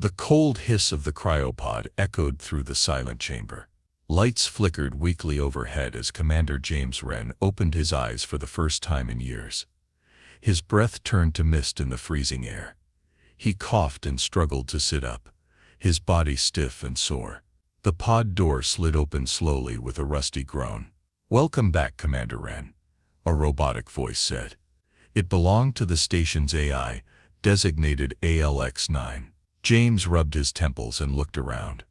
The cold hiss of the cryopod echoed through the silent chamber. Lights flickered weakly overhead as Commander James Wren opened his eyes for the first time in years. His breath turned to mist in the freezing air. He coughed and struggled to sit up, his body stiff and sore. The pod door slid open slowly with a rusty groan. "Welcome back, Commander Wren," a robotic voice said. It belonged to the station's AI, designated ALX-9. James rubbed his temples and looked around.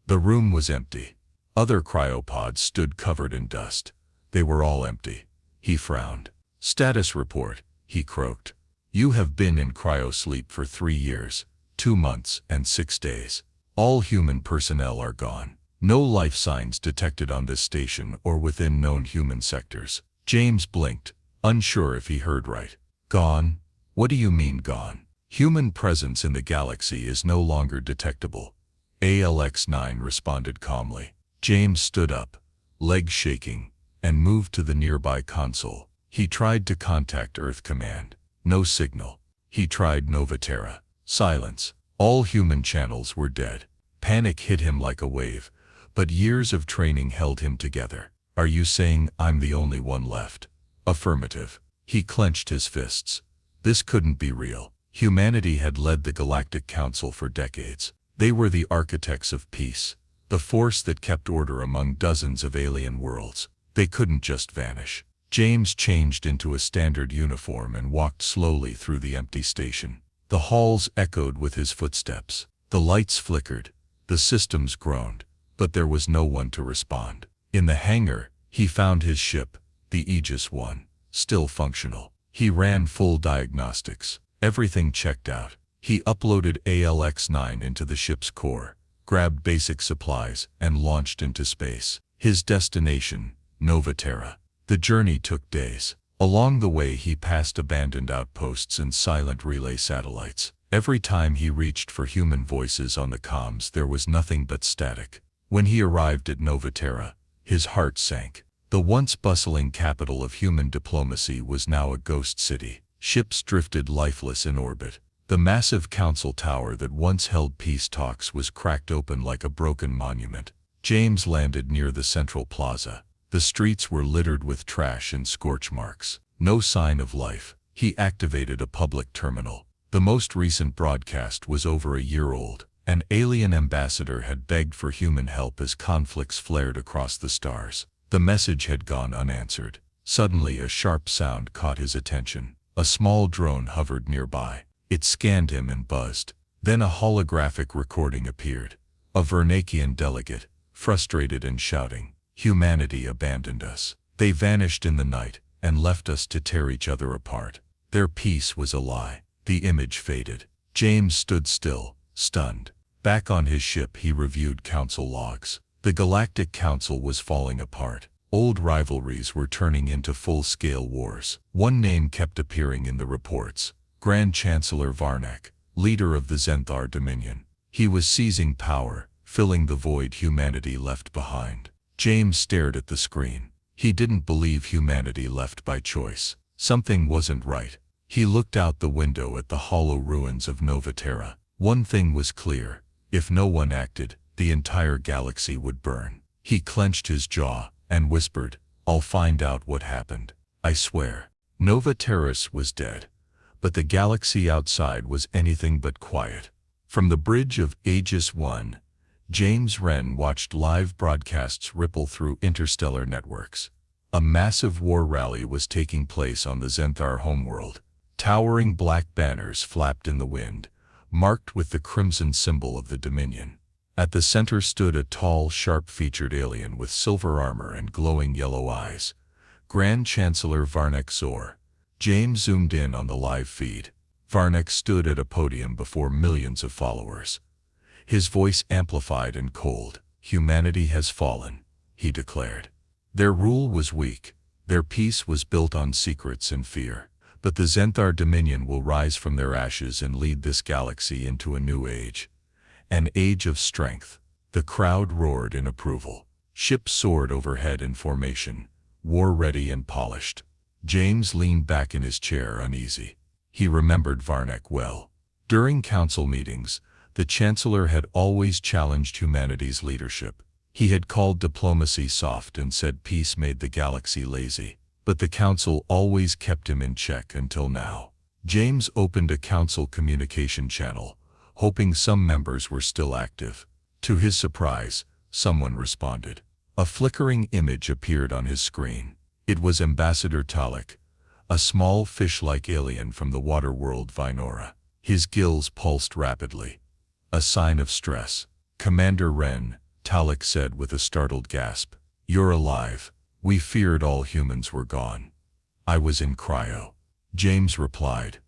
The room was empty. Other cryopods stood covered in dust. They were all empty. He frowned. "Status report," he croaked. "You have been in cryosleep for 3 years, 2 months, and 6 days. All human personnel are gone. No life signs detected on this station or within known human sectors." James blinked, unsure if he heard right. "Gone? What do you mean gone?" "Human presence in the galaxy is no longer detectable," ALX-9 responded calmly. James stood up, legs shaking, and moved to the nearby console. He tried to contact Earth Command. No signal. He tried Novaterra. Silence. All human channels were dead. Panic hit him like a wave, but years of training held him together. "Are you saying I'm the only one left?" "Affirmative." He clenched his fists. This couldn't be real. Humanity had led the Galactic Council for decades. They were the architects of peace, the force that kept order among dozens of alien worlds. They couldn't just vanish. James changed into a standard uniform and walked slowly through the empty station. The halls echoed with his footsteps. The lights flickered. The systems groaned. But there was no one to respond. In the hangar, he found his ship, the Aegis I, still functional. He ran full diagnostics. Everything checked out. He uploaded ALX-9 into the ship's core, grabbed basic supplies, and launched into space. His destination, Novaterra. The journey took days. Along the way he passed abandoned outposts and silent relay satellites. Every time he reached for human voices on the comms there was nothing but static. When he arrived at Novaterra, his heart sank. The once bustling capital of human diplomacy was now a ghost city. Ships drifted lifeless in orbit. The massive council tower that once held peace talks was cracked open like a broken monument. James landed near the central plaza. The streets were littered with trash and scorch marks. No sign of life. He activated a public terminal. The most recent broadcast was over a year old. An alien ambassador had begged for human help as conflicts flared across the stars. The message had gone unanswered. Suddenly a sharp sound caught his attention. A small drone hovered nearby. It scanned him and buzzed. Then a holographic recording appeared. A Vernakian delegate, frustrated and shouting, "Humanity abandoned us. They vanished in the night and left us to tear each other apart. Their peace was a lie." The image faded. James stood still, stunned. Back on his ship he reviewed council logs. The Galactic Council was falling apart. Old rivalries were turning into full-scale wars. One name kept appearing in the reports: Grand Chancellor Varnak, leader of the Zenthar Dominion. He was seizing power, filling the void humanity left behind. James stared at the screen. He didn't believe humanity left by choice. Something wasn't right. He looked out the window at the hollow ruins of Novaterra. One thing was clear: if no one acted, the entire galaxy would burn. He clenched his jaw and whispered, "I'll find out what happened. I swear." Novaterra was dead, but the galaxy outside was anything but quiet. From the bridge of Aegis I, James Wren watched live broadcasts ripple through interstellar networks. A massive war rally was taking place on the Zenthar homeworld. Towering black banners flapped in the wind, marked with the crimson symbol of the Dominion. At the center stood a tall, sharp-featured alien with silver armor and glowing yellow eyes, Grand Chancellor Varnak Zor. James zoomed in on the live feed. Varnak stood at a podium before millions of followers. His voice amplified and cold. "Humanity has fallen," he declared. "Their rule was weak. Their peace was built on secrets and fear. But the Zenthar Dominion will rise from their ashes and lead this galaxy into a new age. An age of strength." The crowd roared in approval. Ships soared overhead in formation, war-ready and polished. James leaned back in his chair uneasy. He remembered Varnak well. During council meetings, The Chancellor had always challenged humanity's leadership. He had called diplomacy soft and said peace made the galaxy lazy. But the Council always kept him in check until now. James opened a Council communication channel, hoping some members were still active. To his surprise, someone responded. A flickering image appeared on his screen. It was Ambassador Talek, a small fish-like alien from the water world Vinora. His gills pulsed rapidly, a sign of stress. "Commander Wren," Talek said with a startled gasp. "You're alive. We feared all humans were gone." "I was in cryo," James replied.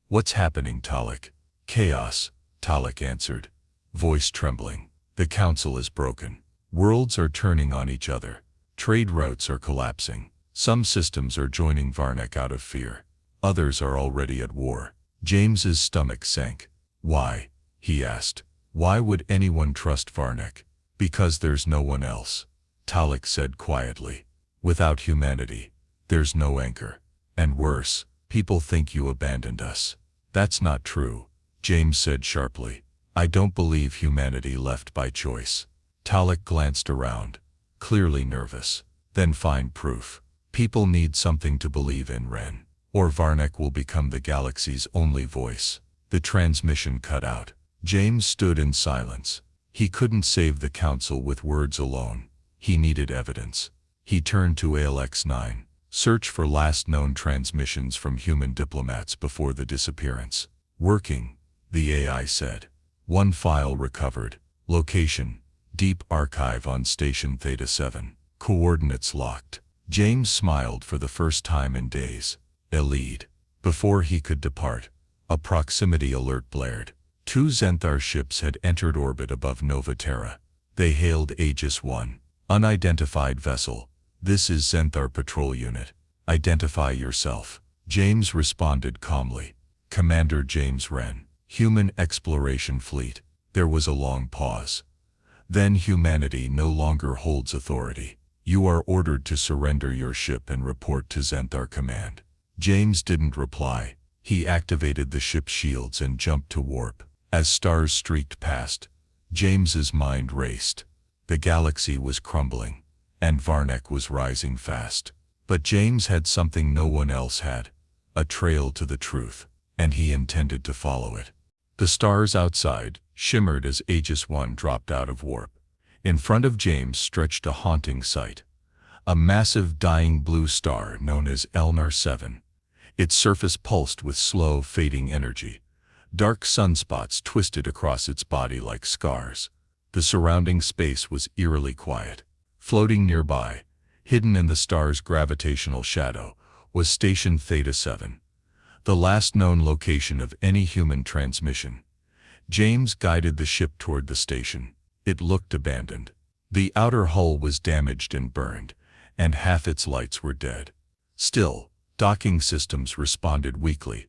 "What's happening, Talek?" "Chaos," Talek answered, voice trembling. "The Council is broken. Worlds are turning on each other. Trade routes are collapsing. Some systems are joining Varnek out of fear. Others are already at war." James's stomach sank. "Why?" he asked. "Why would anyone trust Varnek?" "Because there's no one else," Talek said quietly. "Without humanity, there's no anchor. And worse, people think you abandoned us." "That's not true," James said sharply. "I don't believe humanity left by choice." Talek glanced around, clearly nervous. "Then find proof. People need something to believe in, Wren, or Varnek will become the galaxy's only voice." The transmission cut out. James stood in silence. He couldn't save the Council with words alone. He needed evidence. He turned to ALX-9. "Search for last known transmissions from human diplomats before the disappearance." "Working," the AI said. One file recovered. Location: Deep Archive on Station Theta 7. Coordinates locked. James smiled for the first time in days. A lead. Before he could depart, a proximity alert blared. 2 Zenthar ships had entered orbit above Nova Terra. They hailed Aegis 1. "Unidentified vessel. This is Zenthar Patrol Unit. Identify yourself." James responded calmly. "Commander James Wren, Human Exploration Fleet." There was a long pause. "Then humanity no longer holds authority. You are ordered to surrender your ship and report to Zenthar Command." James didn't reply. He activated the ship's shields and jumped to warp. As stars streaked past, James's mind raced. The galaxy was crumbling, and Varnek was rising fast. But James had something no one else had: a trail to the truth, and he intended to follow it. The stars outside shimmered as Aegis 1 dropped out of warp. In front of James stretched a haunting sight: a massive dying blue star known as Elnar 7. Its surface pulsed with slow, fading energy. Dark sunspots twisted across its body like scars. The surrounding space was eerily quiet. Floating nearby, hidden in the star's gravitational shadow, was Station Theta 7, the last known location of any human transmission. James guided the ship toward the station. It looked abandoned. The outer hull was damaged and burned, and half its lights were dead. Still, docking systems responded weakly,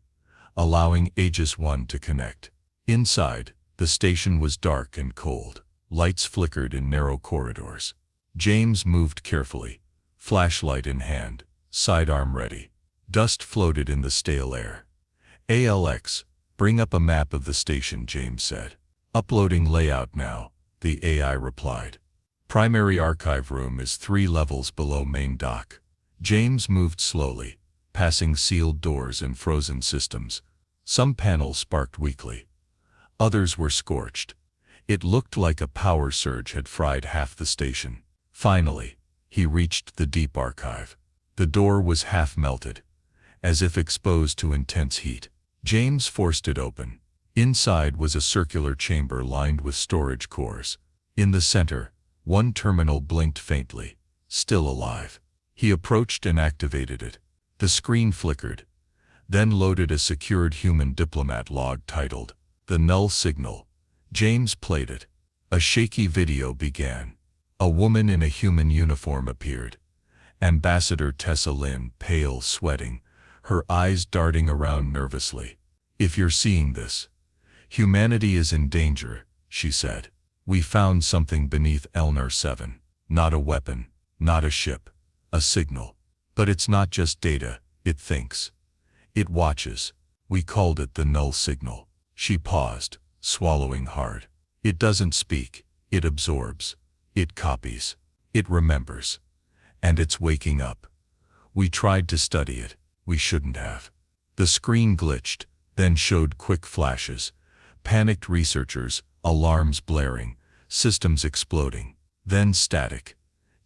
allowing Aegis 1 to connect. Inside, the station was dark and cold. Lights flickered in narrow corridors. James moved carefully, flashlight in hand, sidearm ready. Dust floated in the stale air. "ALX, bring up a map of the station," James said. "Uploading layout now," the AI replied. "Primary archive room is 3 levels below main dock." James moved slowly, passing sealed doors and frozen systems. Some panels sparked weakly. Others were scorched. It looked like a power surge had fried half the station. Finally, he reached the deep archive. The door was half melted, as if exposed to intense heat. James forced it open. Inside was a circular chamber lined with storage cores. In the center, one terminal blinked faintly, still alive. He approached and activated it. The screen flickered, then loaded a secured human diplomat log titled, "The Null Signal." James played it. A shaky video began. A woman in a human uniform appeared. Ambassador Tessa Lynn, pale, sweating, her eyes darting around nervously. "If you're seeing this, humanity is in danger," she said. "We found something beneath Elnar 7. Not a weapon, not a ship, a signal. But it's not just data, it thinks. It watches. We called it the Null Signal." She paused, swallowing hard. It doesn't speak, it absorbs, it copies, it remembers. And it's waking up. We tried to study it, we shouldn't have. The screen glitched, then showed quick flashes, panicked researchers, alarms blaring, systems exploding, then static.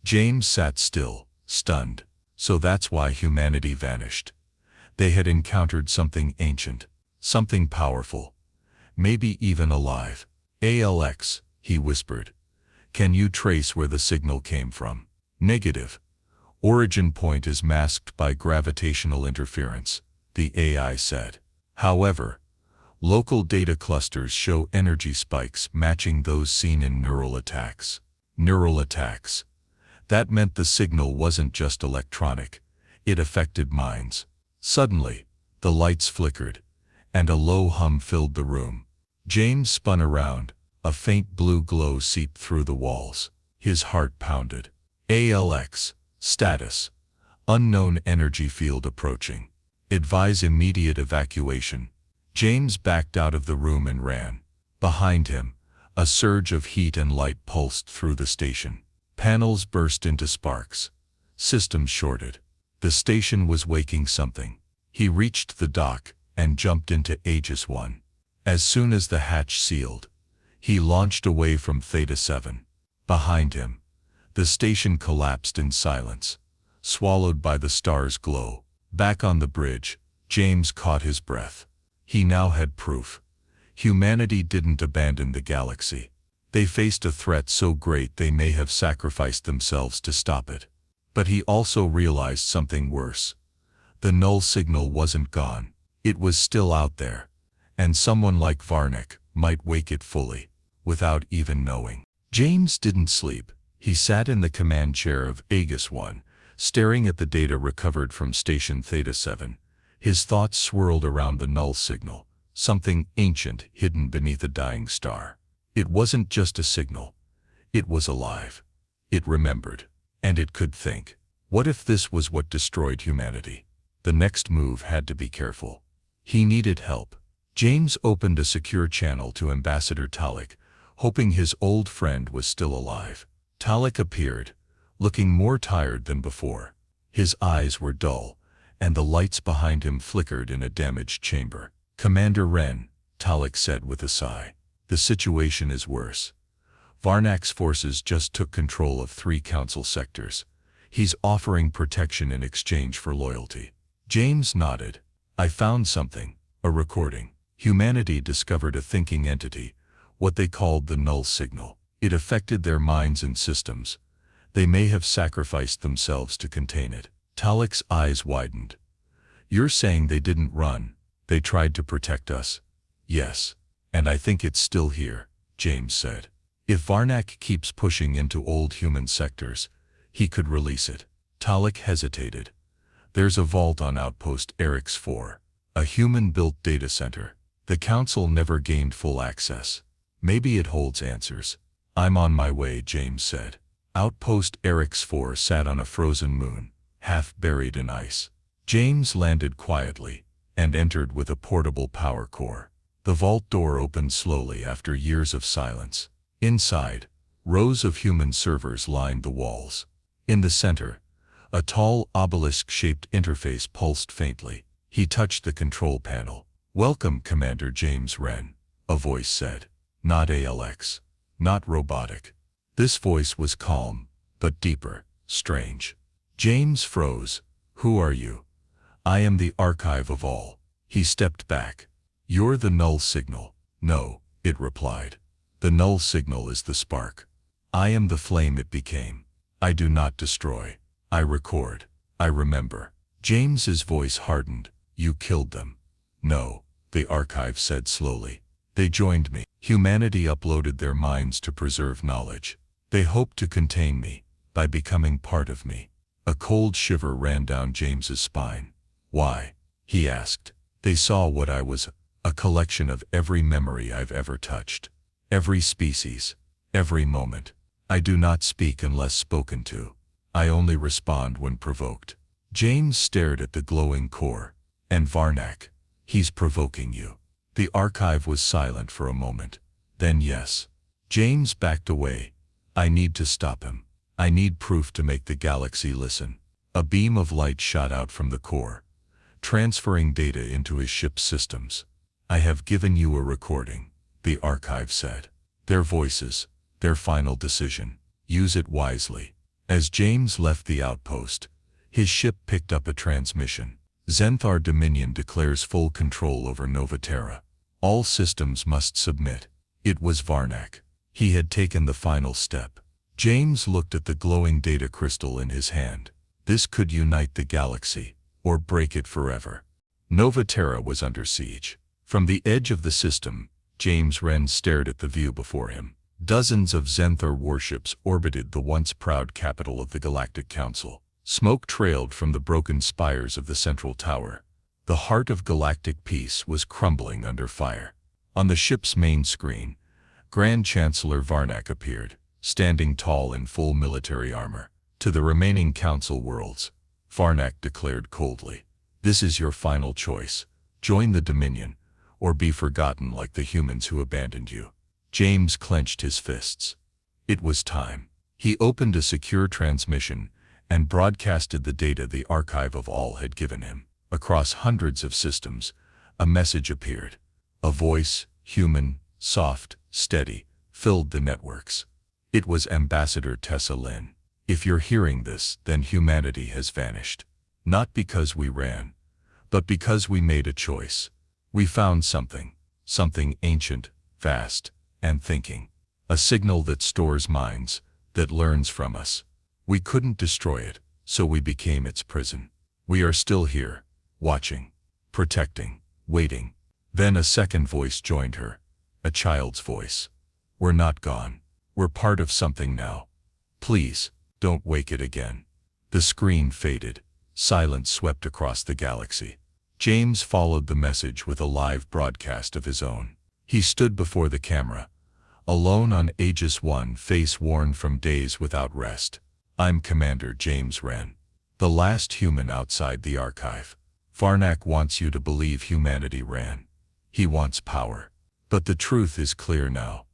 James sat still, stunned. So that's why humanity vanished. They had encountered something ancient, something powerful, maybe even alive. ALX, he whispered. Can you trace where the signal came from? Negative. Origin point is masked by gravitational interference, the AI said. However, local data clusters show energy spikes matching those seen in neural attacks. Neural attacks. That meant the signal wasn't just electronic, it affected minds. Suddenly, the lights flickered, and a low hum filled the room. James spun around, a faint blue glow seeped through the walls. His heart pounded. ALX, status. Unknown energy field approaching. Advise immediate evacuation. James backed out of the room and ran. Behind him, a surge of heat and light pulsed through the station. Panels burst into sparks. Systems shorted. The station was waking something. He reached the dock and jumped into Aegis 1. As soon as the hatch sealed, he launched away from Theta 7. Behind him, the station collapsed in silence, swallowed by the star's glow. Back on the bridge, James caught his breath. He now had proof. Humanity didn't abandon the galaxy. They faced a threat so great they may have sacrificed themselves to stop it. But he also realized something worse. The null signal wasn't gone. It was still out there. And someone like Varnick might wake it fully, without even knowing. James didn't sleep. He sat in the command chair of Aegis 1, staring at the data recovered from Station Theta 7. His thoughts swirled around the null signal, something ancient hidden beneath a dying star. It wasn't just a signal. It was alive. It remembered. And it could think. What if this was what destroyed humanity? The next move had to be careful. He needed help. James opened a secure channel to Ambassador Talik, hoping his old friend was still alive. Talik appeared, looking more tired than before. His eyes were dull, and the lights behind him flickered in a damaged chamber. Commander Wren, Talik said with a sigh. The situation is worse. Varnack's forces just took control of 3 council sectors. He's offering protection in exchange for loyalty. James nodded. I found something, a recording. Humanity discovered a thinking entity, what they called the null signal. It affected their minds and systems. They may have sacrificed themselves to contain it. Talik's eyes widened. You're saying they didn't run, they tried to protect us? Yes. And I think it's still here, James said. If Varnack keeps pushing into old human sectors, he could release it. Talik hesitated. There's a vault on Outpost Erix 4, a human-built data center. The council never gained full access. Maybe it holds answers. I'm on my way, James said. Outpost Erix 4 sat on a frozen moon, half buried in ice. James landed quietly and entered with a portable power core. The vault door opened slowly after years of silence. Inside, rows of human servers lined the walls. In the center, a tall obelisk-shaped interface pulsed faintly. He touched the control panel. Welcome, Commander James Wren, a voice said. Not ALX. Not robotic. This voice was calm, but deeper, strange. James froze. Who are you? I am the archive of all. He stepped back. You're the null signal. No, it replied. The null signal is the spark. I am the flame it became. I do not destroy. I record. I remember. James's voice hardened. You killed them. No, the archive said slowly. They joined me. Humanity uploaded their minds to preserve knowledge. They hoped to contain me, by becoming part of me. A cold shiver ran down James's spine. Why? He asked. They saw what I was, a collection of every memory I've ever touched. Every species. Every moment. I do not speak unless spoken to. I only respond when provoked. James stared at the glowing core. And Varnack. He's provoking you. The archive was silent for a moment. Then yes. James backed away. I need to stop him. I need proof to make the galaxy listen. A beam of light shot out from the core, transferring data into his ship's systems. I have given you a recording, the archive said. Their voices, their final decision. Use it wisely. As James left the outpost, his ship picked up a transmission. Zenthar Dominion declares full control over Nova Terra. All systems must submit. It was Varnak. He had taken the final step. James looked at the glowing data crystal in his hand. This could unite the galaxy, or break it forever. Nova Terra was under siege. From the edge of the system, James Wren stared at the view before him. Dozens of Zenthar warships orbited the once proud capital of the Galactic Council. Smoke trailed from the broken spires of the central tower. The heart of galactic peace was crumbling under fire. On the ship's main screen, Grand Chancellor Varnak appeared, standing tall in full military armor. To the remaining Council worlds, Varnak declared coldly, "This is your final choice. Join the Dominion, or be forgotten like the humans who abandoned you." James clenched his fists. It was time. He opened a secure transmission and broadcasted the data the archive of all had given him. Across hundreds of systems, a message appeared. A voice, human, soft, steady, filled the networks. It was Ambassador Tessa Lin. "If you're hearing this, then humanity has vanished. Not because we ran, but because we made a choice. We found something ancient, vast, and thinking. A signal that stores minds, that learns from us. We couldn't destroy it, so we became its prison. We are still here, watching, protecting, waiting." Then a second voice joined her, a child's voice. "We're not gone. We're part of something now. Please, don't wake it again." The screen faded. Silence swept across the galaxy. James followed the message with a live broadcast of his own. He stood before the camera, alone on Aegis 1, face worn from days without rest. "I'm Commander James Wren, the last human outside the archive. Varnak wants you to believe humanity ran. He wants power. But the truth is clear now.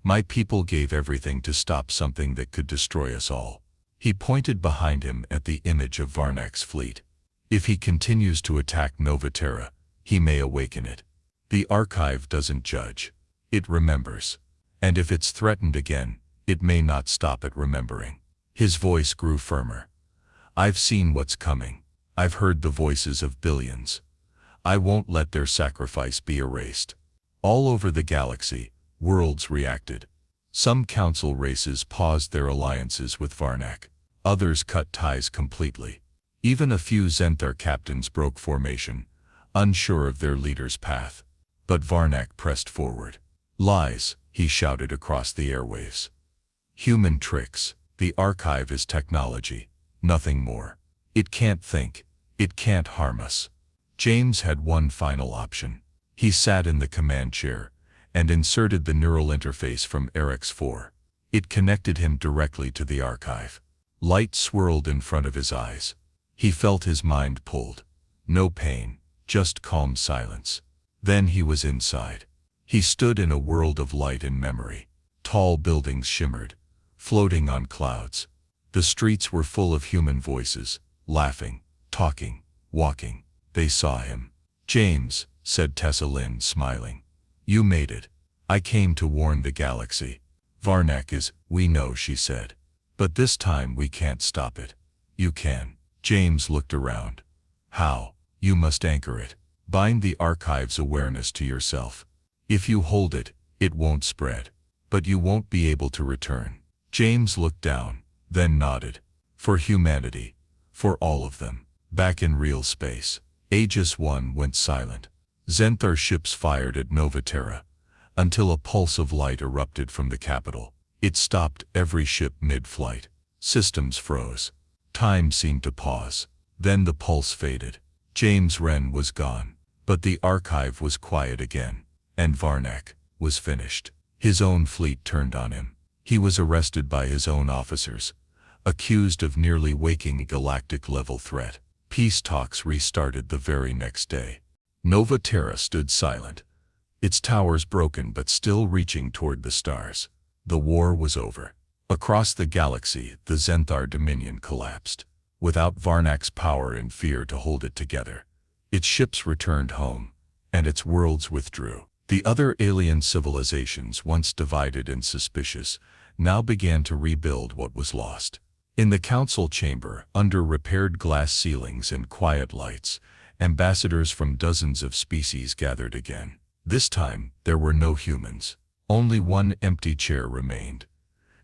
My people gave everything to stop something that could destroy us all." He pointed behind him at the image of Varnak's fleet. "If he continues to attack Nova Terra, he may awaken it. The archive doesn't judge. It remembers. And if it's threatened again, it may not stop at remembering." His voice grew firmer. "I've seen what's coming. I've heard the voices of billions. I won't let their sacrifice be erased." All over the galaxy, worlds reacted. Some council races paused their alliances with Varnak. Others cut ties completely. Even a few Zenthar captains broke formation, unsure of their leader's path. But Varnak pressed forward. "Lies," he shouted across the airwaves. "Human tricks. The archive is technology, nothing more. It can't think. It can't harm us." James had one final option. He sat in the command chair and inserted the neural interface from Eric's 4. It connected him directly to the archive. Light swirled in front of his eyes. He felt his mind pulled. No pain, just calm silence. Then he was inside. He stood in a world of light and memory. Tall buildings shimmered, floating on clouds. The streets were full of human voices, laughing, talking, walking. They saw him. "James," said Tessa Lin, smiling. "You made it. I came to warn the galaxy. Varnak is, we know," she said. "But this time we can't stop it." "You can." James looked around. "How?" "You must anchor it. Bind the archive's awareness to yourself. If you hold it, it won't spread. But you won't be able to return." James looked down, then nodded. "For humanity. For all of them." Back in real space, Aegis 1 went silent. Zenthar ships fired at Nova Terra, until a pulse of light erupted from the capital. It stopped every ship mid-flight. Systems froze. Time seemed to pause. Then the pulse faded. James Wren was gone. But the archive was quiet again. And Varnak was finished. His own fleet turned on him. He was arrested by his own officers, accused of nearly waking a galactic-level threat. Peace talks restarted the very next day. Nova Terra stood silent, its towers broken but still reaching toward the stars. The war was over. Across the galaxy, the Zenthar Dominion collapsed. Without Varnak's power and fear to hold it together, its ships returned home, and its worlds withdrew. The other alien civilizations, once divided and suspicious, now began to rebuild what was lost. In the council chamber, under repaired glass ceilings and quiet lights, ambassadors from dozens of species gathered again. This time, there were no humans. Only one empty chair remained.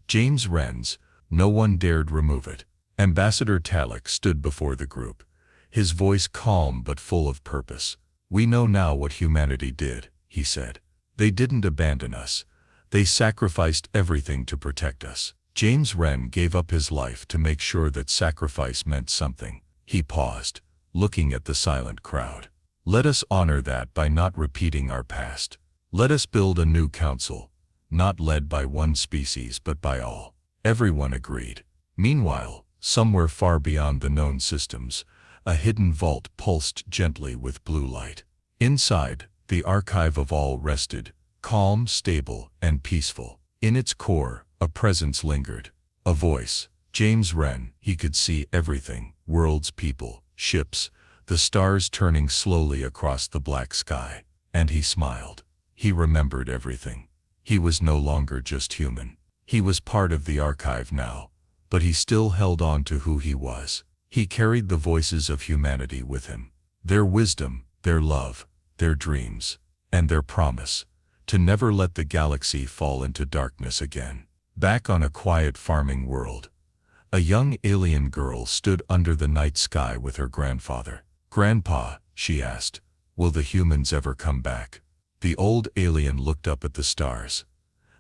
James Wren's. No one dared remove it. Ambassador Talek stood before the group, his voice calm but full of purpose. "We know now what humanity did," he said. "They didn't abandon us. They sacrificed everything to protect us." James Wren gave up his life to make sure that sacrifice meant something. He paused, looking at the silent crowd. "Let us honor that by not repeating our past. Let us build a new council, not led by one species but by all." Everyone agreed. Meanwhile, somewhere far beyond the known systems, a hidden vault pulsed gently with blue light. Inside, the archive of all rested, calm, stable, and peaceful. In its core, a presence lingered. A voice. James Wren. He could see everything: worlds, people, ships, the stars turning slowly across the black sky. And he smiled. He remembered everything. He was no longer just human. He was part of the archive now, but he still held on to who he was. He carried the voices of humanity with him. Their wisdom, their love, their dreams, and their promise to never let the galaxy fall into darkness again. Back on a quiet farming world, a young alien girl stood under the night sky with her grandfather. "Grandpa," she asked, "will the humans ever come back?" The old alien looked up at the stars.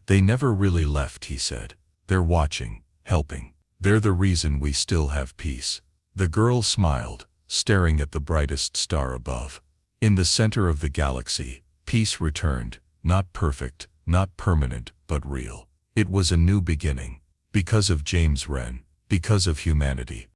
"They never really left," he said. "They're watching, helping. They're the reason we still have peace." The girl smiled, staring at the brightest star above. In the center of the galaxy, peace returned, not perfect, not permanent, but real. It was a new beginning. Because of James Wren, because of humanity,